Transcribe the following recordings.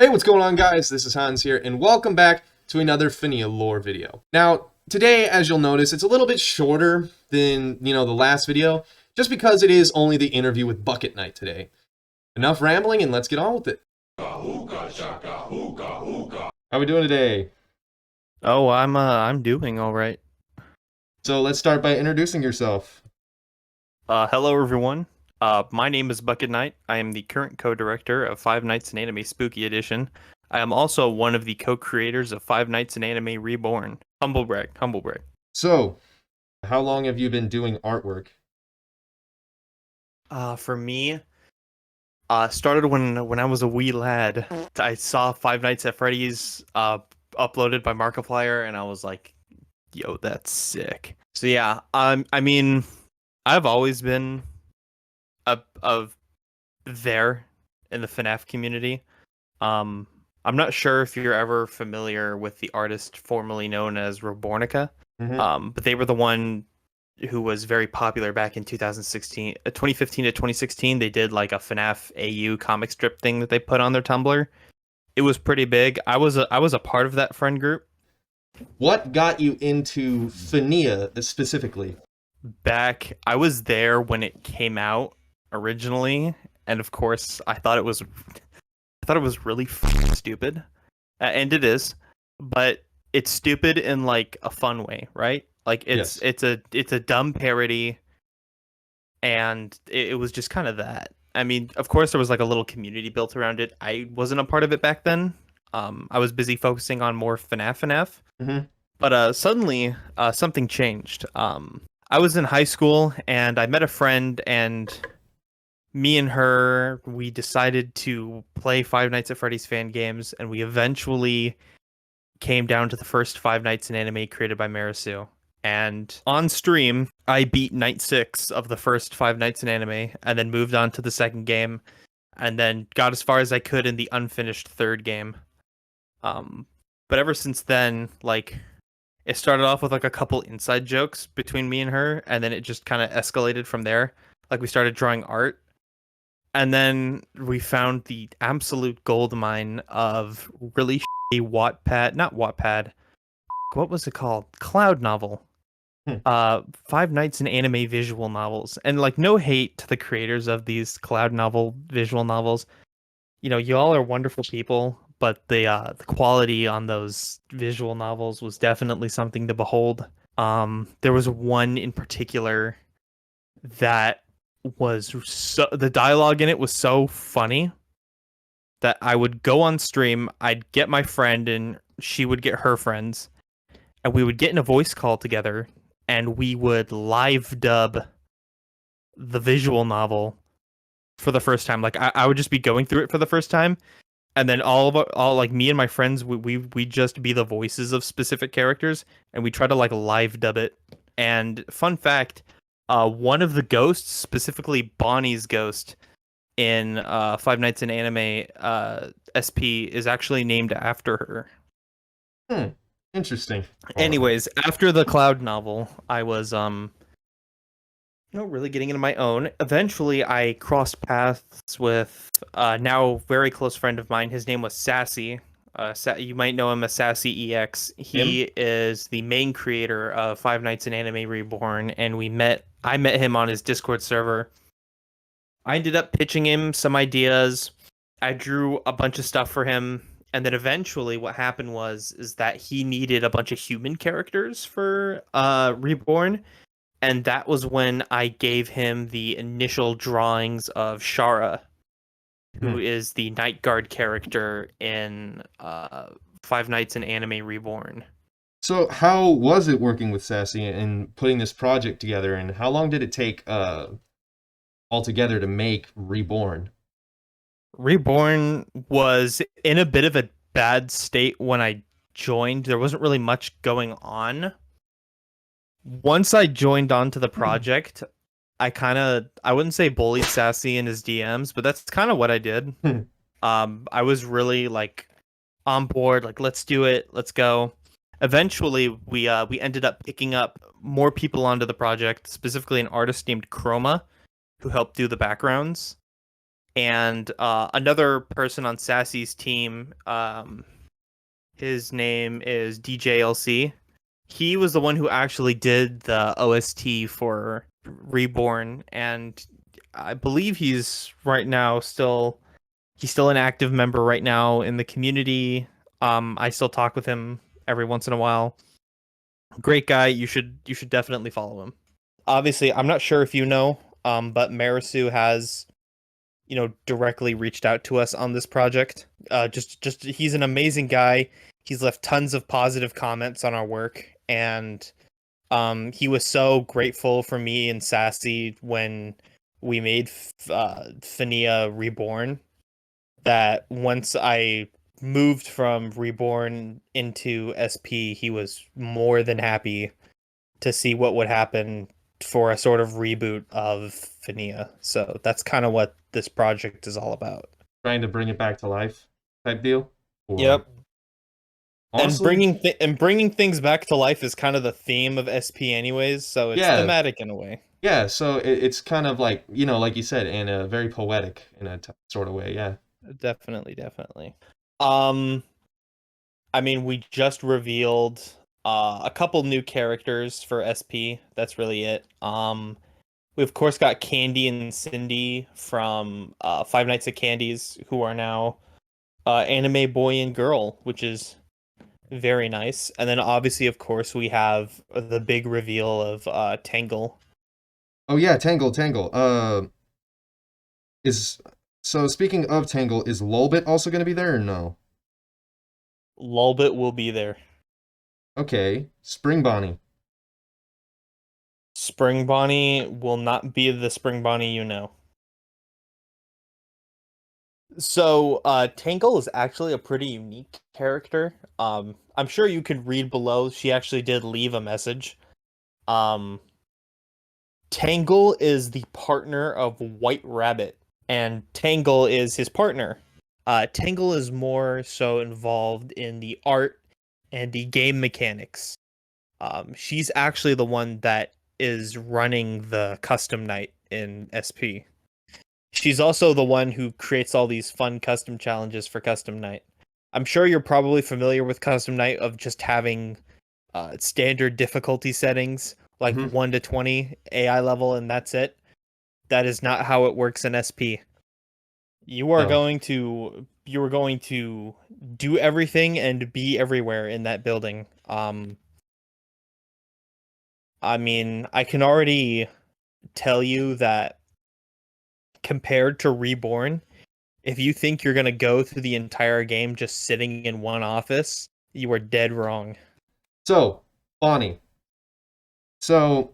Hey, what's going on, guys? This is Hanz here, and welcome back to another Fnia lore video. Now, today, as you'll notice, it's a little bit shorter than, the last video, just because it is only the interview with BucketKight today. Enough rambling, and let's get on with it. How we doing today? Oh, I'm doing all right. So let's start by introducing yourself. Hello everyone. My name is BucketKight. I am the current co-director of Fivenightsinanime Spooky Edition. I am also one of the co-creators of Fivenightsinanime Reborn. Humble brag, humble brag. So, how long have you been doing artwork? For me, started when I was a wee lad. I saw Five Nights at Freddy's uploaded by Markiplier, and I was like, "Yo, that's sick." So yeah, I mean, I've always been of there in the FNAF community. I'm not sure if you're ever familiar with the artist formerly known as Rebornica. But they were the one who was very popular back in 2015 to 2016. They did like a FNAF AU comic strip thing that they put on their Tumblr. It was pretty big. I was a part of that friend group. What got you into Fnia specifically? I was there when it came out originally, and of course I thought it was really stupid, and it is, but it's stupid in like a fun way, right? Like it's a dumb parody, and it was just kind of that. I mean, of course there was like a little community built around it. I wasn't a part of it back then. I was busy focusing on more FNAF. But suddenly something changed. I was in high school and I met a friend, and me and her, we decided to play Five Nights at Freddy's fan games, and we eventually came down to the first Five Nights in Anime created by Marisu. And on stream, I beat Night 6 of the first Five Nights in Anime, and then moved on to the second game, and then got as far as I could in the unfinished third game. But ever since then, like, it started off with like a couple inside jokes between me and her, and then it just kind of escalated from there. Like, we started drawing art, and then we found the absolute gold mine of really not Wattpad. What was it called? Cloud novel. Five Nights in Anime visual novels. And like, no hate to the creators of these cloud novel visual novels. You all are wonderful people, but the quality on those visual novels was definitely something to behold. There was one in particular that was the dialogue in it was so funny that I would go on stream, I'd get my friend and she would get her friends, and we would get in a voice call together, and we would live dub the visual novel for the first time. Like, I would just be going through it for the first time, and then all like me and my friends, we just be the voices of specific characters, and we try to like live dub it. And fun fact, one of the ghosts, specifically Bonnie's ghost in Five Nights in Anime SP, is actually named after her. Interesting. Anyways, after the Cloud novel, I was really getting into my own. Eventually, I crossed paths with now very close friend of mine. His name was Sassy. You might know him as SassyEX. He is the main creator of Five Nights in Anime Reborn, and I met him on his Discord server. I ended up pitching him some ideas. I drew a bunch of stuff for him, and then eventually what happened is that he needed a bunch of human characters for Reborn, and that was when I gave him the initial drawings of Shara, who is the Night Guard character in Five Nights in Anime Reborn. So how was it working with Sassy and putting this project together, and how long did it take altogether to make Reborn? Reborn was in a bit of a bad state when I joined. There wasn't really much going on. Once I joined onto the project, I wouldn't say bullied Sassy in his DMs, but that's kind of what I did. I was really like on board, like, let's do it, let's go. Eventually, we ended up picking up more people onto the project, specifically an artist named Chroma, who helped do the backgrounds. and another person on Sassy's team. His name is DJLC. He was the one who actually did the OST for Reborn, and I believe he's still an active member right now in the community. I still talk with him every once in a while. Great guy. You should definitely follow him. Obviously, I'm not sure if you know, but Marisu has, directly reached out to us on this project. Just he's an amazing guy. He's left tons of positive comments on our work, and he was so grateful for me and Sassy when we made Fnia Reborn, that once I moved from Reborn into SP, he was more than happy to see what would happen for a sort of reboot of Fnia. So that's kind of what this project is all about. Trying to bring it back to life type deal? Or... Yep. Honestly, And bringing things back to life is kind of the theme of SP anyways, so it's thematic in a way. Yeah, so it's kind of like, like you said, in a very poetic in a sort of way, yeah. Definitely. I mean, we just revealed a couple new characters for SP. That's really it. We of course got Candy and Cindy from Five Nights at Candy's, who are now anime boy and girl, which is very nice. And then obviously, of course, we have the big reveal of Tangle. Oh yeah, Tangle. So speaking of Tangle, is Lolbit also going to be there or no? Lolbit will be there. Okay, Spring Bonnie. Spring Bonnie will not be the Spring Bonnie you know. So, Tangle is actually a pretty unique character. I'm sure you could read below. She actually did leave a message. Tangle is the partner of White Rabbit, and Tangle is his partner. Tangle is more so involved in the art and the game mechanics. She's actually the one that is running the custom night in SP. She's also the one who creates all these fun custom challenges for custom night. I'm sure you're probably familiar with custom night of just having standard difficulty settings like 1 to 20 AI level, and that's it. That is not how it works in SP. You are going to do everything and be everywhere in that building. I mean, I can already tell you that compared to Reborn, if you think you're going to go through the entire game just sitting in one office, you are dead wrong. So, Bonnie. So,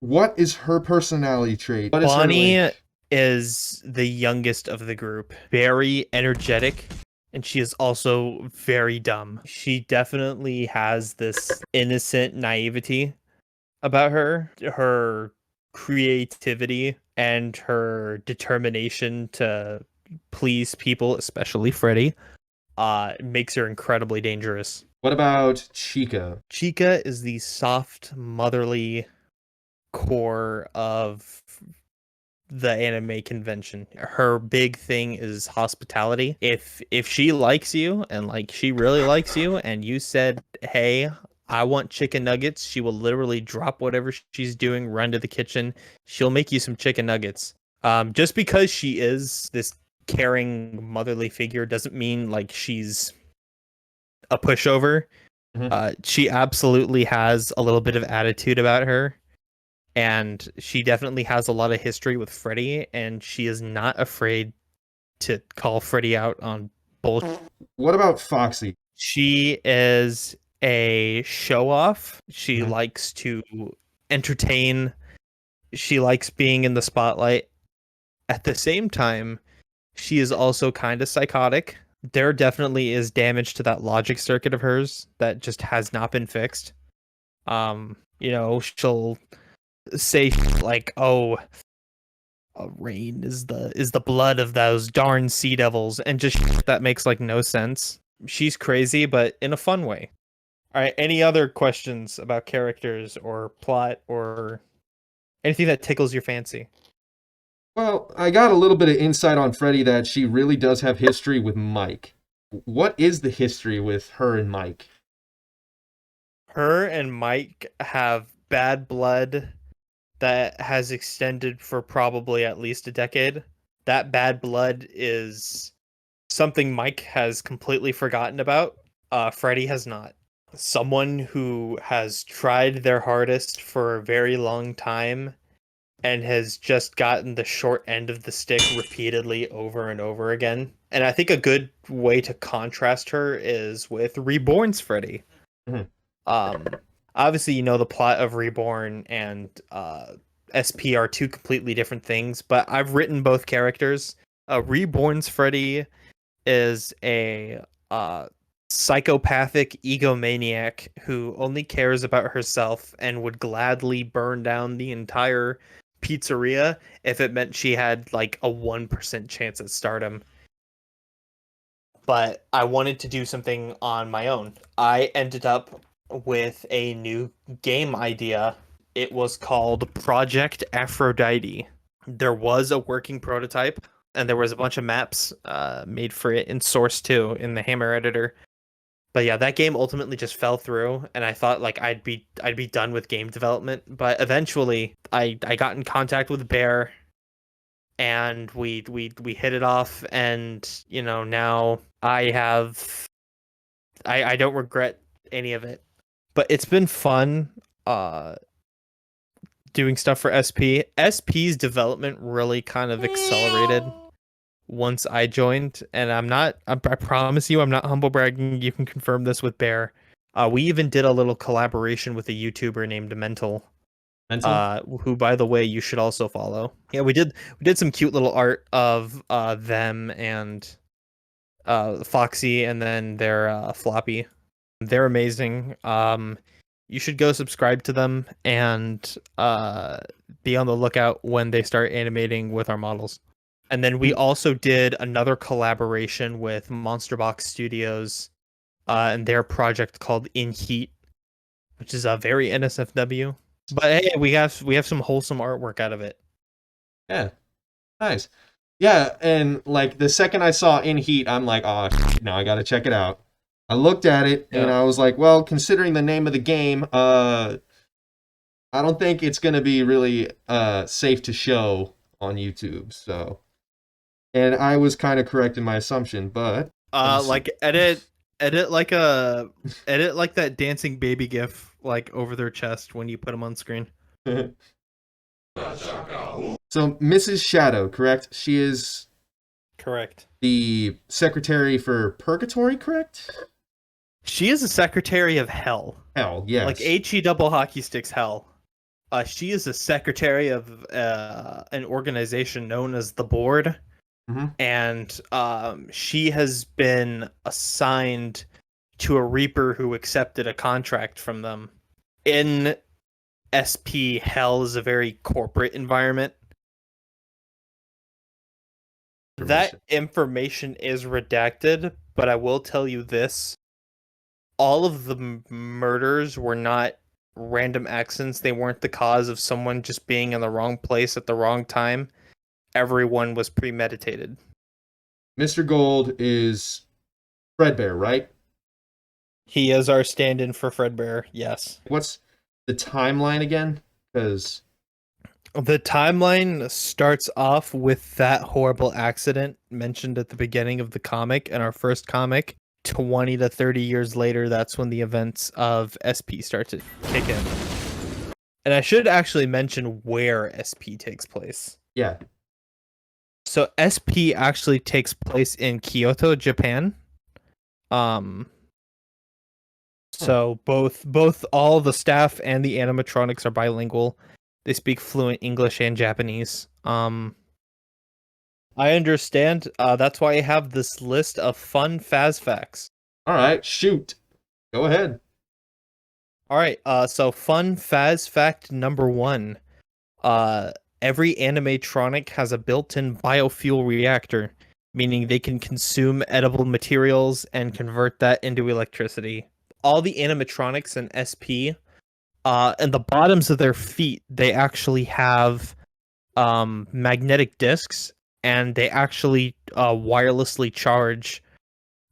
what is her personality trait? What is Bonnie is the youngest of the group. Very energetic, and she is also very dumb. She definitely has this innocent naivety about her. Her creativity and her determination to please people, especially Freddie, makes her incredibly dangerous. What about Chica? Chica is the soft, motherly core of the anime convention. Her big thing is hospitality. If she likes you, and like she really likes you, and you said, "Hey, I want chicken nuggets," she will literally drop whatever she's doing, run to the kitchen. She'll make you some chicken nuggets. Just because she is this caring motherly figure doesn't mean like she's a pushover. She absolutely has a little bit of attitude about her, and she definitely has a lot of history with Freddie, and she is not afraid to call Freddie out on bullshit. What about Foxy? She is a show-off. She likes to entertain. She likes being in the spotlight. At the same time, she is also kind of psychotic. There definitely is damage to that logic circuit of hers that just has not been fixed. She'll say like, "Oh, rain is the blood of those darn sea devils," and just that makes like no sense. She's crazy, but in a fun way. All right, any other questions about characters or plot or anything that tickles your fancy? Well, I got a little bit of insight on Freddie that she really does have history with Mike. What is the history with her and Mike? Her and Mike have bad blood that has extended for probably at least a decade. That bad blood is something Mike has completely forgotten about. Freddie has not. Someone who has tried their hardest for a very long time and has just gotten the short end of the stick repeatedly over and over again. And I think a good way to contrast her is with Reborn's Freddie. Mhm. Obviously, you know the plot of Reborn and SP are two completely different things, but I've written both characters. Reborn's Freddie is a psychopathic egomaniac who only cares about herself and would gladly burn down the entire pizzeria if it meant she had like a 1% chance at stardom. But I wanted to do something on my own. I ended up with a new game idea. It was called Project Aphrodite. There was a working prototype, and there was a bunch of maps made for it in Source 2 in the Hammer editor. But yeah, that game ultimately just fell through, and I thought like I'd be done with game development. But eventually, I got in contact with Bear, and we hit it off, and you know now I don't regret any of it. But it's been fun doing stuff for SP. SP's development really kind of accelerated once I joined, and I promise you I'm not humble bragging. You can confirm this with Bear. We even did a little collaboration with a YouTuber named MENTLE. Who, by the way, you should also follow. Yeah, we did some cute little art of them and Foxy and then their Floppy. They're amazing. You should go subscribe to them and be on the lookout when they start animating with our models. And then we also did another collaboration with MonsterBox Studios and their project called In Heat, which is a very NSFW. But hey, we have some wholesome artwork out of it. Yeah, nice. Yeah, and like the second I saw In Heat, I'm like, oh, shit, now I gotta check it out. I looked at it and I was like, well, considering the name of the game, I don't think it's gonna be really safe to show on YouTube. So, and I was kind of correct in my assumption, but like edit like that dancing baby gif like over their chest when you put them on screen. So Mrs. Shadow, correct? She is correct. The secretary for Purgatory, correct? She is a secretary of hell. Hell, yes. Like HE double hockey sticks hell. She is a secretary of an organization known as the Board. Mm-hmm. And she has been assigned to a Reaper who accepted a contract from them. In SP, hell is a very corporate environment. That information is redacted, but I will tell you this. All of the murders were not random accidents. They weren't the cause of someone just being in the wrong place at the wrong time. Everyone was premeditated. Mr. Gold is Fredbear, right? He is our stand-in for Fredbear, yes. What's the timeline again? Because the timeline starts off with that horrible accident mentioned at the beginning of the comic, and our first comic. 20 to 30 years later, that's when the events of SP start to kick in. And I should actually mention where SP takes place. Yeah. So SP actually takes place in Kyoto, Japan. So both all the staff and the animatronics are bilingual. They speak fluent English and Japanese. I understand. That's why I have this list of fun Faz facts. All right, shoot. Go ahead. All right. So fun Faz fact number 1. Every animatronic has a built-in biofuel reactor, meaning they can consume edible materials and convert that into electricity. All the animatronics in SP, and the bottoms of their feet, they actually have magnetic discs, and they actually wirelessly charge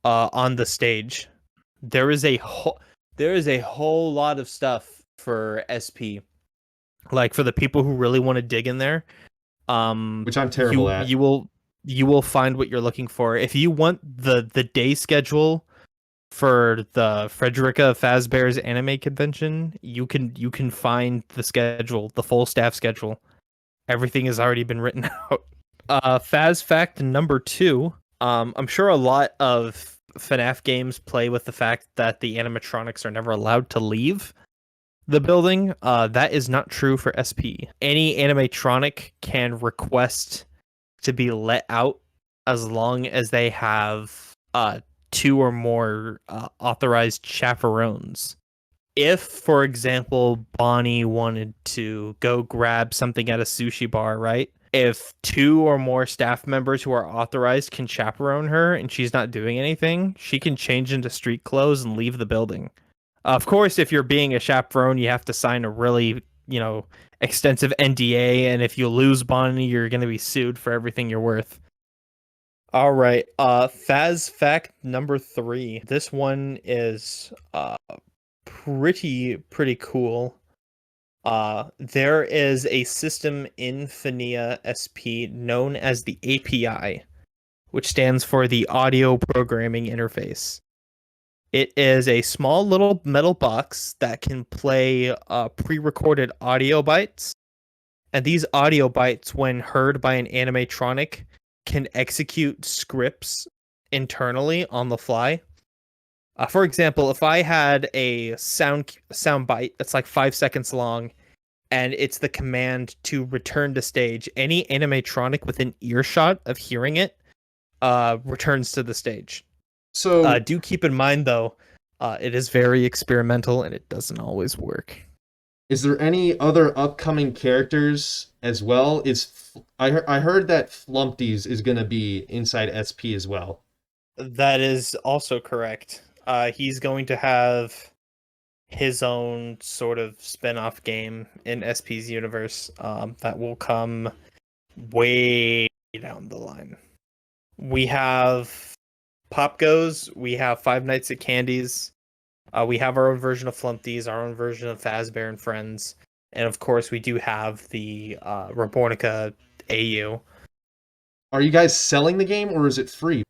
on the stage. There is a whole lot of stuff for SP. Like for the people who really want to dig in there, Which I'm terrible at. you will find what you're looking for. If you want the day schedule for the Frederica Fazbear's anime convention, you can find the schedule, the full staff schedule. Everything has already been written out. Faz fact number 2. I'm sure a lot of FNAF games play with the fact that the animatronics are never allowed to leave the building. That is not true for SP. Any animatronic can request to be let out as long as they have 2 or more authorized chaperones. If, for example, Bonnie wanted to go grab something at a sushi bar, right? If 2 or more staff members who are authorized can chaperone her and she's not doing anything, she can change into street clothes and leave the building. Of course, if you're being a chaperone, you have to sign a really, extensive NDA, and if you lose Bonnie, you're going to be sued for everything you're worth. All right, Faz fact number 3. This one is pretty cool. There is a system in Fnia SP known as the API, which stands for the Audio Programming Interface. It is a small little metal box that can play pre-recorded audio bytes, and these audio bytes, when heard by an animatronic, can execute scripts internally on the fly. For example, if I had a sound bite that's like 5 seconds long, and it's the command to return to stage, any animatronic within earshot of hearing it returns to the stage. So Do keep in mind, though, it is very experimental and it doesn't always work. is there any other upcoming characters as well? I heard that Flumpties is gonna be inside SP as well. That is also correct. He's going to have his own sort of spin-off game in SP's universe that will come way down the line. We have Pop Goes, we have Five Nights at Candy's, we have our own version of Flumpties, our own version of Fazbear and Friends, and of course we do have the Rebornica AU. Are you guys selling the game or is it free?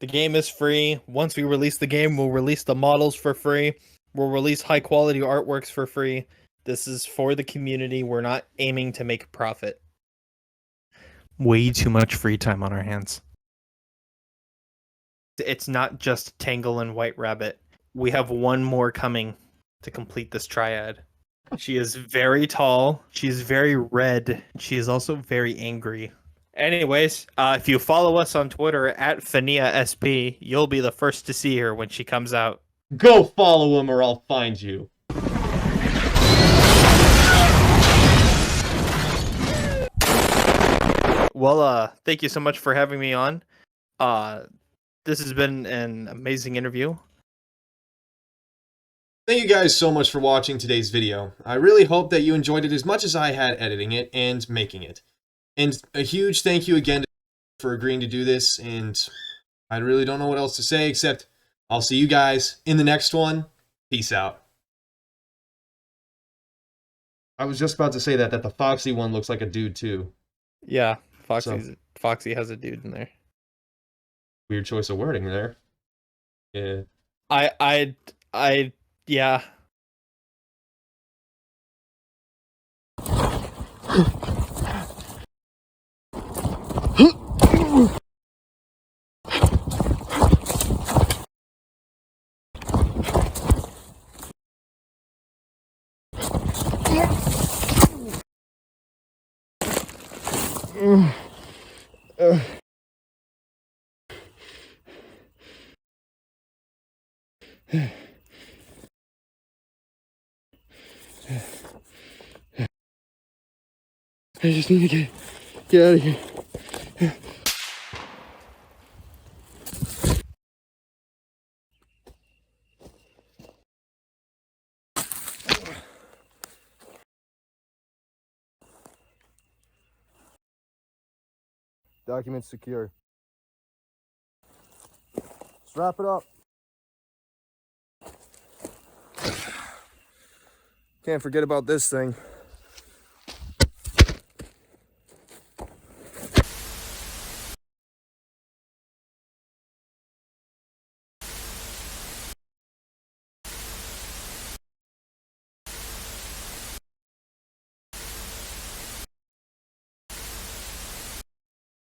The game is free. Once we release the game, we'll release the models for free. We'll release high quality artworks for free. This is for the community. We're not aiming to make a profit. Way too much free time on our hands. It's not just Tangle and White Rabbit. We have one more coming to complete this triad. She is very tall. She's very red. She is also very angry. Anyways, if you follow us on Twitter at Fnia SP, you'll be the first to see her when she comes out. Go follow him or I'll find you. Well, thank you so much for having me on. This has been an amazing interview. Thank you guys so much for watching today's video. I really hope that you enjoyed it as much as I had editing it and making it. And a huge thank you again for agreeing to do this, and I really don't know what else to say except I'll see you guys in the next one. Peace out. I was just about to say that the Foxy one looks like a dude too. Yeah, Foxy has a dude in there. Weird choice of wording there. Yeah. Yeah. I just need to get out of here. Documents secure. Let's wrap it up. Can't forget about this thing.